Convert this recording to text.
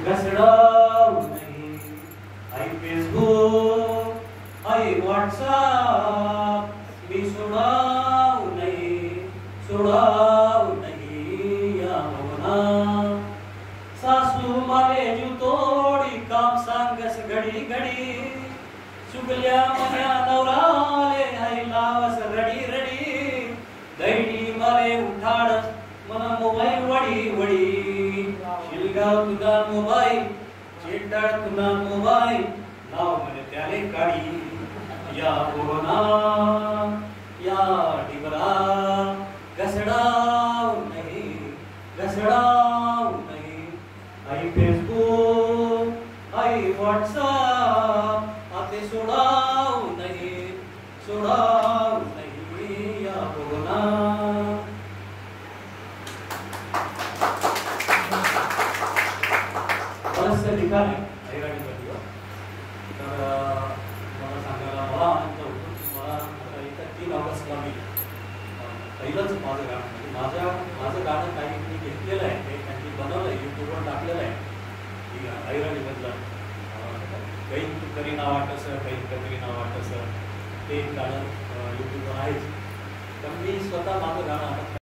घसड़ाऊ नहीं, आई Facebook I WhatsApp भी सुड़ाऊ नहीं या भवना सासू मारे जू तोड़ी काम सांगस घड़ी घड़ी चुगल्या मन्या नवराले आई लावस रडी रडी दैडी मारे उठाडस मना मोबाईल वडी वडी शिलगाव तुझा मोबाईल चेटाळ तुझा मोबाईल नाव म्हणे त्याले काढी या भवना या डिबरा घसड़ाऊ नहीं आई फेसबुक आई व्हाट्सएप आते सुड़ाऊ नहीं या भवना बरंचसं लिखाण आहे ऐराणीमध्ये तर मला सांगायला मला आनंद होतो की मला येत्या 3 ऑगस्टला मी पहिलंच माझं गाणं म्हणजे माझं गाणं काही मी घेतलेलं आहे ते त्यांनी बनवलं आहे यूट्यूबवर टाकलेलं आहे की ऐराणीमधलं काही करी ना वाटसं काही करी ना वाटसं ते गाणं यूट्यूबवर आहेच पण मी स्वतः माझं गाणं आता